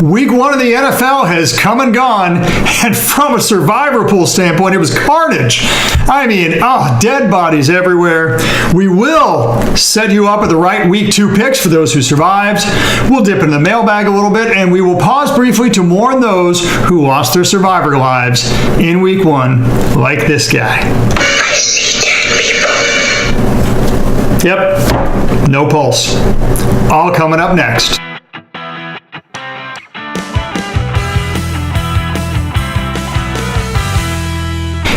Week 1 of the NFL has come and gone, and from a survivor pool standpoint, it was carnage. I mean, dead bodies everywhere. We will set you up with the right Week 2 picks for those who survived. We'll dip into the mailbag a little bit, and we will pause briefly to mourn those who lost their survivor lives in Week 1, like this guy. I see dead people. Yep, no pulse. All coming up next.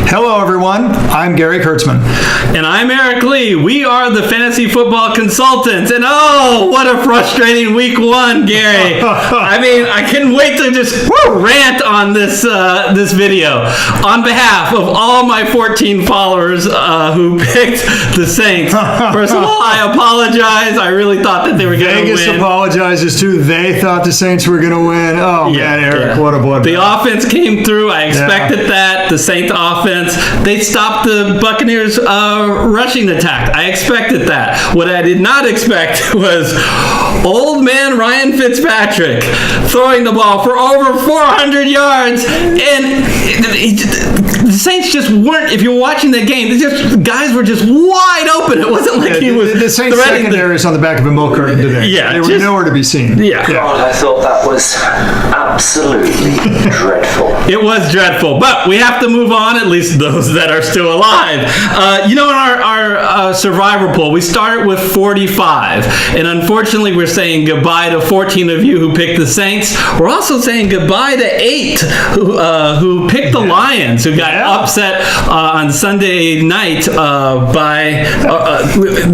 Hello, everyone. I'm Gary Kurtzman. And I'm Eric Lee. We are the Fantasy Football Consultants. And what a frustrating Week 1, Gary. I mean, I couldn't wait to just rant on this video. On behalf of all my 14 followers who picked the Saints, first of all, I apologize. I really thought that they were going to win. Vegas apologizes, too. They thought the Saints were going to win. Oh, yeah, man, Eric, what a blood. The offense came through. I expected that. The Saints offense. They stopped the Buccaneers' rushing attack. I expected that. What I did not expect was old man Ryan Fitzpatrick throwing the ball for over 400 yards. And the Saints just weren't, if you're watching the game, guys were just wide open. It wasn't like he was the Saints secondary is on the back of a milk carton today. Yeah. They were nowhere to be seen. Yeah. God, I thought that was absolutely dreadful. It was dreadful. But we have to move on, at least those that are still alive. In our survivor pool, we start with 45. And unfortunately, we're saying goodbye to 14 of you who picked the Saints. We're also saying goodbye to 8 who picked the Lions, who got upset on Sunday night by...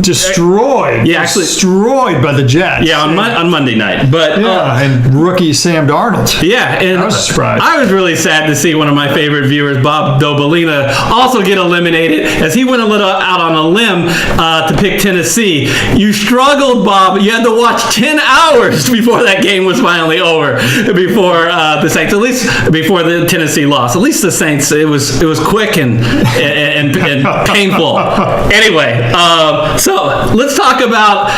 destroyed. Yeah, actually... Destroyed by the Jets. Yeah, on Monday night. But and rookie Sam Darnold. Yeah, and I was surprised. I was really sad to see one of my favorite viewers, Bob Dobolina, also get eliminated as he went a little out on a limb to pick Tennessee. You struggled, Bob. You had to watch 10 hours before that game was finally over, before the Saints, at least before the Tennessee loss. At least the Saints, it was quick and painful. Anyway, so let's talk about,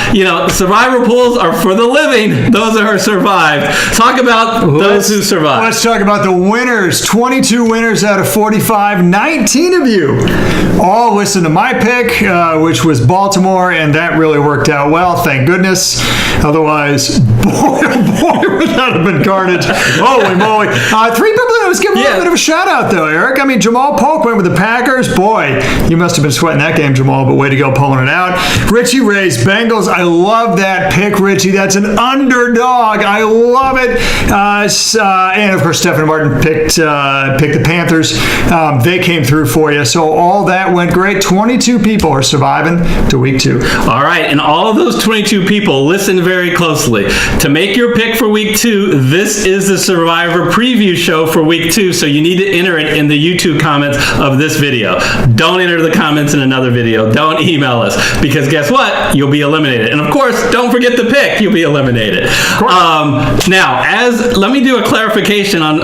survivor pools are for the living. Those are survived. Talk about those who survived. Let's talk about the winners. 22 winners out of 45. 19 of you all listened to my pick, which was Baltimore, and that really worked out well. Thank goodness. Otherwise, boy, would that have been carnage. Holy moly. 3 people that was giving a little bit of a shout out, though, Eric. I mean, Jamal Polk went with the Packers. Boy, you must have been sweating that game, Jamal, but way to go pulling it out. Richie Ray's Bengals. I love that pick, Richie. That's an underdog. I love it. And, of course, Stephen Martin picked the Panthers. They came through for you. So all that went great. 22 people are surviving to Week 2. All right. And all of those 22 people, listen very closely. To make your pick for Week 2, this is the Survivor preview show for Week 2. So you need to enter it in the YouTube comments of this video. Don't enter the comments in another video. Don't email us. Because guess what? You'll be eliminated. And of course, don't forget the pick. You'll be eliminated. Now, let me do a clarification on,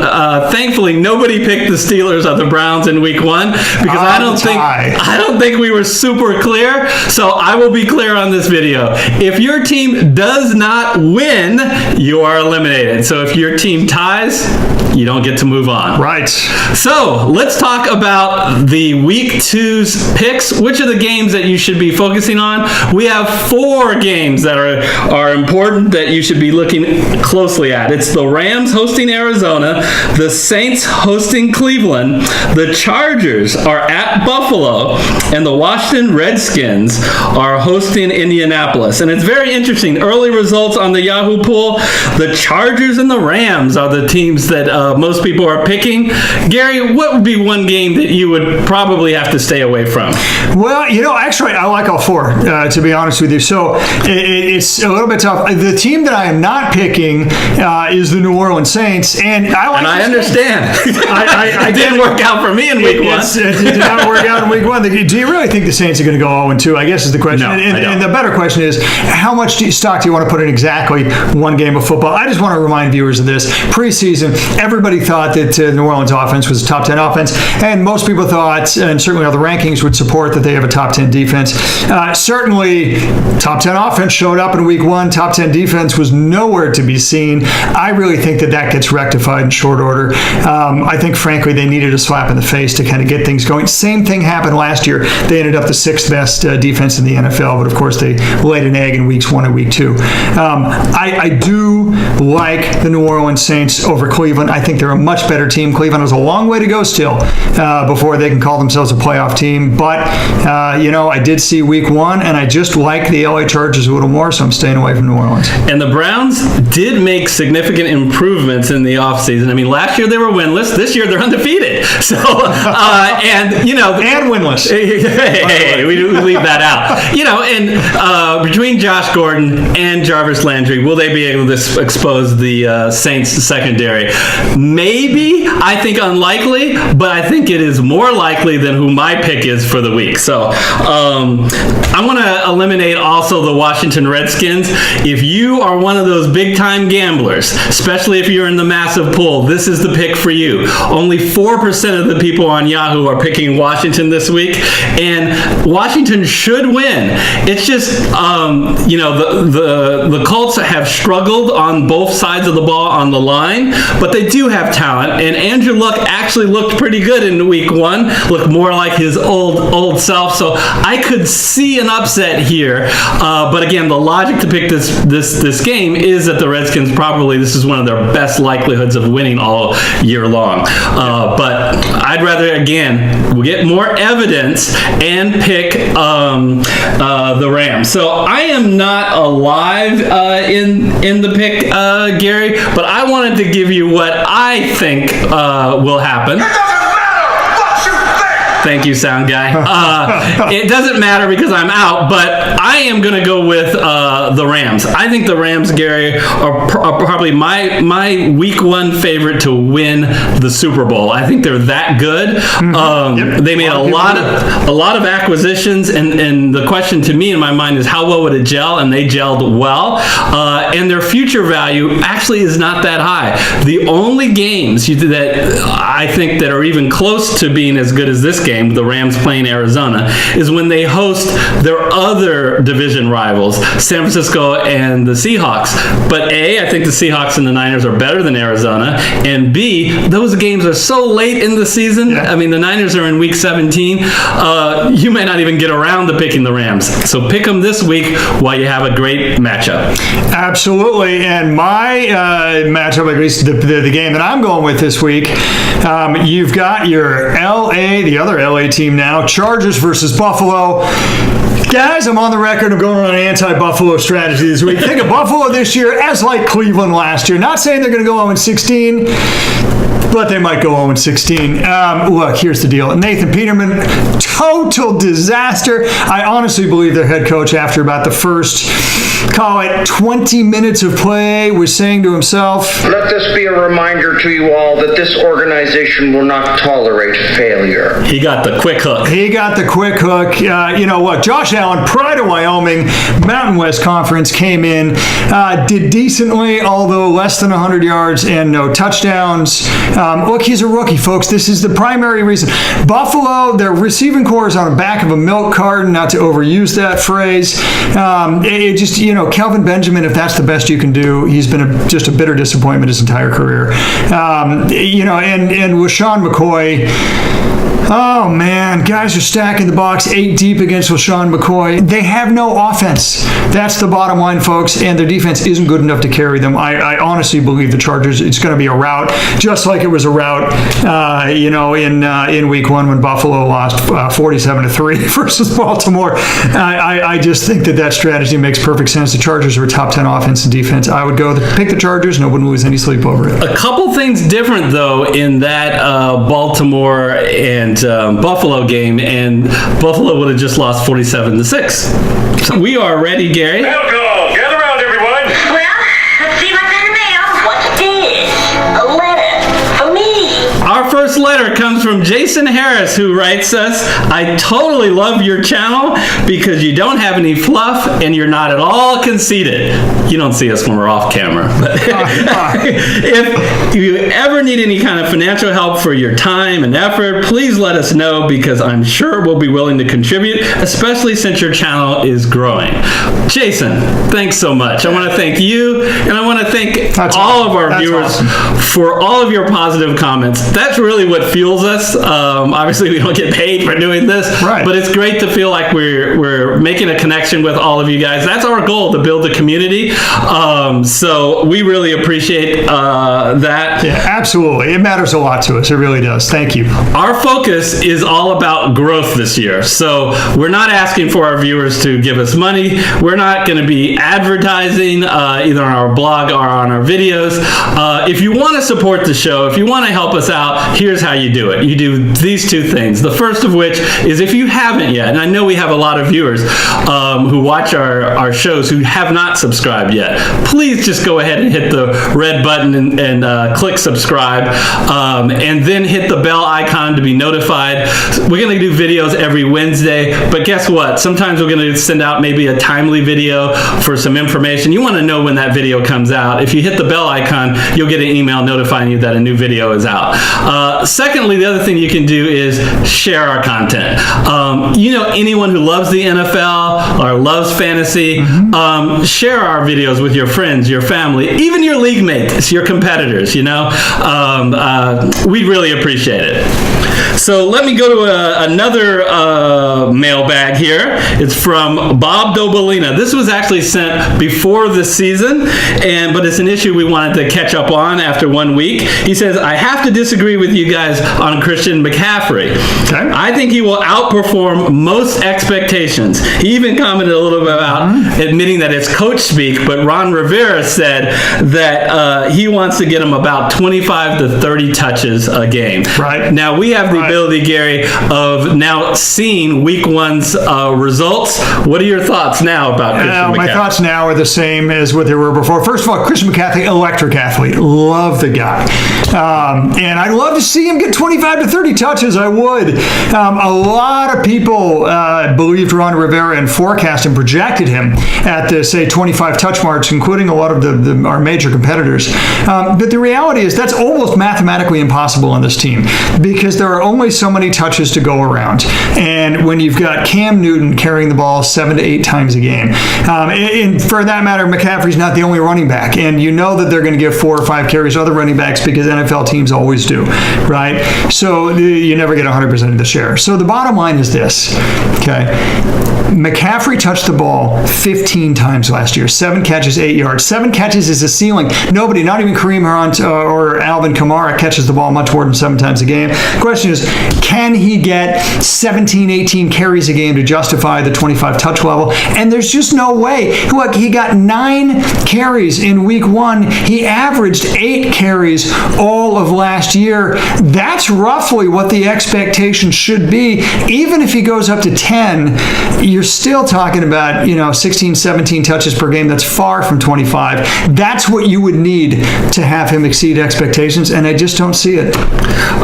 thankfully, nobody picked the Steelers or the Browns in Week 1 because I don't think we were super clear. So I will be clear on this video. If your team does not win, you are eliminated. So if your team ties, you don't get to move on. Right. So let's talk about the Week 2's picks. Which are the games that you should be focusing on? We have 4 games that are important that you should be looking closely at. It's the Rams hosting Arizona, the Saints hosting Cleveland, the Chargers are at Buffalo, and the Washington Redskins are hosting Indianapolis. And it's very interesting. Early results on the Yahoo pool, the Chargers and the Rams are the teams that most people are picking. Gary, what would be one game that you would probably have to stay away from? Well, actually, I like all 4, to be honest with you. So it's a little bit tough. The team that I am not picking is the New Orleans Saints, and I understand. It didn't work out for me in Week 1. It did not work out in Week 1. Do you really think the Saints are going to go 0-2? I guess is the question. No, and the better question is, how much stock do you want to put in exactly one game of football? I just want to remind viewers of this. Preseason, everybody thought that New Orleans offense was a top 10 offense. offense, and most people thought, and certainly all the rankings would support, that they have a top 10 defense. Certainly, top 10 offense showed up in week 1. Top 10 defense was nowhere to be seen. I really think that gets rectified in short order. I think, frankly, they needed a slap in the face to kind of get things going. Same thing happened last year. They ended up the 6th best defense in the NFL, but of course they laid an egg in weeks 1 and week 2. I do like the New Orleans Saints over Cleveland. I think they're a much better team. Cleveland has a long way to go still before they can call themselves a playoff team. But, I did see week 1, and I just like the LA Chargers a little more, so I'm staying away from New Orleans. And the Browns did make significant improvements in the offseason. I mean, last year they were winless. This year they're undefeated. So, and winless. Hey, we leave that out. And between Josh Gordon and Jarvis Landry, will they be able to expose the Saints secondary? Maybe. I think unlikely, but I think it is more likely than who my pick is for the week. So I want to eliminate also the Washington Redskins. If you are one of those big-time gamblers, especially if you're in the massive pool, this is the pick for you. Only 4% of the people on Yahoo are picking Washington this week, and Washington should win. It's just, the Colts have struggled on both sides of the ball on the line, but they do have talent, and Andrew Luck actually looked pretty good in week 1, looked more like his old self, so I could see an upset here, but again, the logic to pick this game is that the Redskins probably, this is one of their best likelihoods of winning all year long, but I'd rather, again, get more evidence and pick the Rams. So I am not alive in the pick, Gary, but I wanted to give you what I think will happen. Thank you, sound guy. It doesn't matter because I'm out, but I am going to go with the Rams. I think the Rams, Gary, are probably my week 1 favorite to win the Super Bowl. I think they're that good. They made a lot of acquisitions, and the question to me in my mind is how well would it gel, and they gelled well. And their future value actually is not that high. The only games that I think that are even close to being as good as this game, the Rams playing Arizona, is when they host their other division rivals, San Francisco and the Seahawks. But A, I think the Seahawks and the Niners are better than Arizona, and B, those games are so late in the season. Yeah. I mean, the Niners are in week 17. You may not even get around to picking the Rams. So pick them this week while you have a great matchup. Absolutely. And my matchup, at least the game that I'm going with this week, you've got your the other LA team now, Chargers versus Buffalo. Guys, I'm on the record of going on an anti-Buffalo strategy this week. Think of Buffalo this year as like Cleveland last year. Not saying they're going to go 0-16, but they might go 0-16. Look, here's the deal. Nathan Peterman, total disaster. I honestly believe their head coach, after about the first, call it 20 minutes of play, was saying to himself, "Let this be a reminder to you all that this organization will not tolerate failure." He got the quick hook. What? Josh Allen, pride of Wyoming, Mountain West Conference, came in, did decently, although less than 100 yards and no touchdowns. Look, he's a rookie, folks. This is the primary reason. Buffalo, their receiving core is on the back of a milk carton, not to overuse that phrase. Kelvin Benjamin, if that's the best you can do, he's been just a bitter disappointment his entire career. And LaShawn McCoy, oh man, guys are stacking the box 8 deep against LaShawn McCoy. They have no offense. That's the bottom line, folks, and their defense isn't good enough to carry them. I honestly believe the Chargers, it's going to be a rout, just like it was a rout, in week 1 when Buffalo lost 47-3 versus Baltimore. I just think that strategy makes perfect sense. The Chargers are a top 10 offense and defense. I would go pick the Chargers, and I wouldn't lose any sleep over it. A couple things different, though, in that Baltimore and Buffalo game, and Buffalo would have just lost 47-6. So we are ready, Gary. Welcome. Gather around, everyone. Well, let's see what's in the mail. What's this? A letter for me. Our first first letter comes from Jason Harris, who writes us, I totally love your channel because you don't have any fluff and you're not at all conceited. You don't see us when we're off camera. But if you ever need any kind of financial help for your time and effort, please let us know because I'm sure we'll be willing to contribute, especially since your channel is growing. Jason, thanks so much. I want to thank you, and I want to thank all of our viewers for all of your positive comments. That's really what fuels us. Obviously, we don't get paid for doing this, but it's great to feel like we're making a connection with all of you guys. That's our goal, to build a community. So we really appreciate that. Yeah, absolutely. It matters a lot to us. It really does. Thank you. Our focus is all about growth this year. So we're not asking for our viewers to give us money. We're not going to be advertising either on our blog or on our videos. If you want to support the show, if you want to help us out, here's how you do it. You do these two things. The first of which is, if you haven't yet, and I know we have a lot of viewers who watch our shows who have not subscribed yet, please just go ahead and hit the red button and click subscribe, and then hit the bell icon to be notified. We're going to do videos every Wednesday, but guess what? Sometimes we're going to send out maybe a timely video for some information. You want to know when that video comes out. If you hit the bell icon, you'll get an email notifying you that a new video is out. Secondly, the other thing you can do is share our content. Anyone who loves the NFL or loves fantasy, share our videos with your friends, your family, even your league mates, your competitors, we'd really appreciate it. So let me go to another mailbag here. It's from Bob Dobalina. This was actually sent before the season, but it's an issue we wanted to catch up on after 1 week. He says, I have to disagree with you guys on Christian McCaffrey. Okay. I think he will outperform most expectations. He even commented a little bit about admitting that it's coach speak, but Ron Rivera said that he wants to get him about 25 to 30 touches a game. Right. Now, we have the ability, Gary, of now seeing week one's results. What are your thoughts now about Christian McCaffrey? My thoughts now are the same as what they were before. First of all, Christian McCaffrey, electric athlete. Love the guy. And I'd love to see him get 25 to 30 touches. I would. A lot of people believed Ron Rivera and forecast and projected him at the, say, 25 touch marks, including a lot of our major competitors. But the reality is that's almost mathematically impossible on this team because there are only so many touches to go around. And when you've got Cam Newton carrying the ball 7 to 8 times a game, and for that matter, McCaffrey's not the only running back. And you know that they're going to give 4 or 5 carries to other running backs because NFL teams always do, right? So you never get 100% of the share. So the bottom line is this, okay? McCaffrey touched the ball 15 times last year. 7 catches, 8 yards. 7 catches is a ceiling. Nobody, not even Kareem Hunt or Alvin Kamara, catches the ball much more than 7 times a game. The question is, can he get 17, 18 carries a game to justify the 25 touch level? And there's just no way. Look, he got 9 carries in week 1. He averaged 8 carries all of last year. That's roughly what the expectation should be. Even if he goes up to 10, you're still talking about, 16, 17 touches per game. That's far from 25. That's what you would need to have him exceed expectations, and I just don't see it.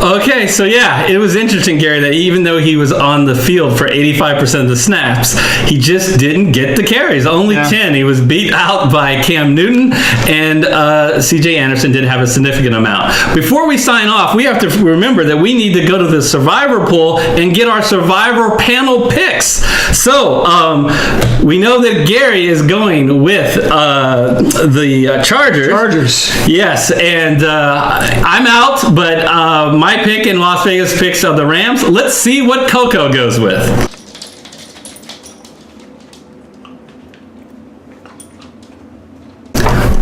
Okay, so yeah, it was interesting, Gary, that even though he was on the field for 85% of the snaps, he just didn't get the carries. Only 10. He was beat out by Cam Newton, and C.J. Anderson did have a significant amount. Before we sign off, we have to remember that we need to go to the Survivor Pool and get our Survivor panel picks. So, we know that Gary is going with the Chargers. Yes, and I'm out, but my pick in Las Vegas picks of the Rams. Let's see what Coco goes with.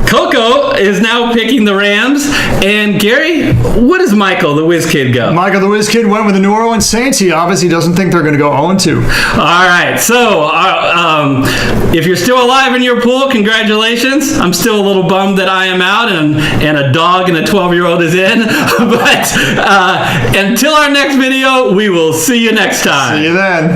Coco is now picking the Rams. And Gary, what does Michael, the Whiz Kid, go? Michael, the Whiz Kid, went with the New Orleans Saints. He obviously doesn't think they're going to go 0-2. All right. So, if you're still alive in your pool, congratulations. I'm still a little bummed that I am out and a dog and a 12-year-old is in. But until our next video, we will see you next time. See you then.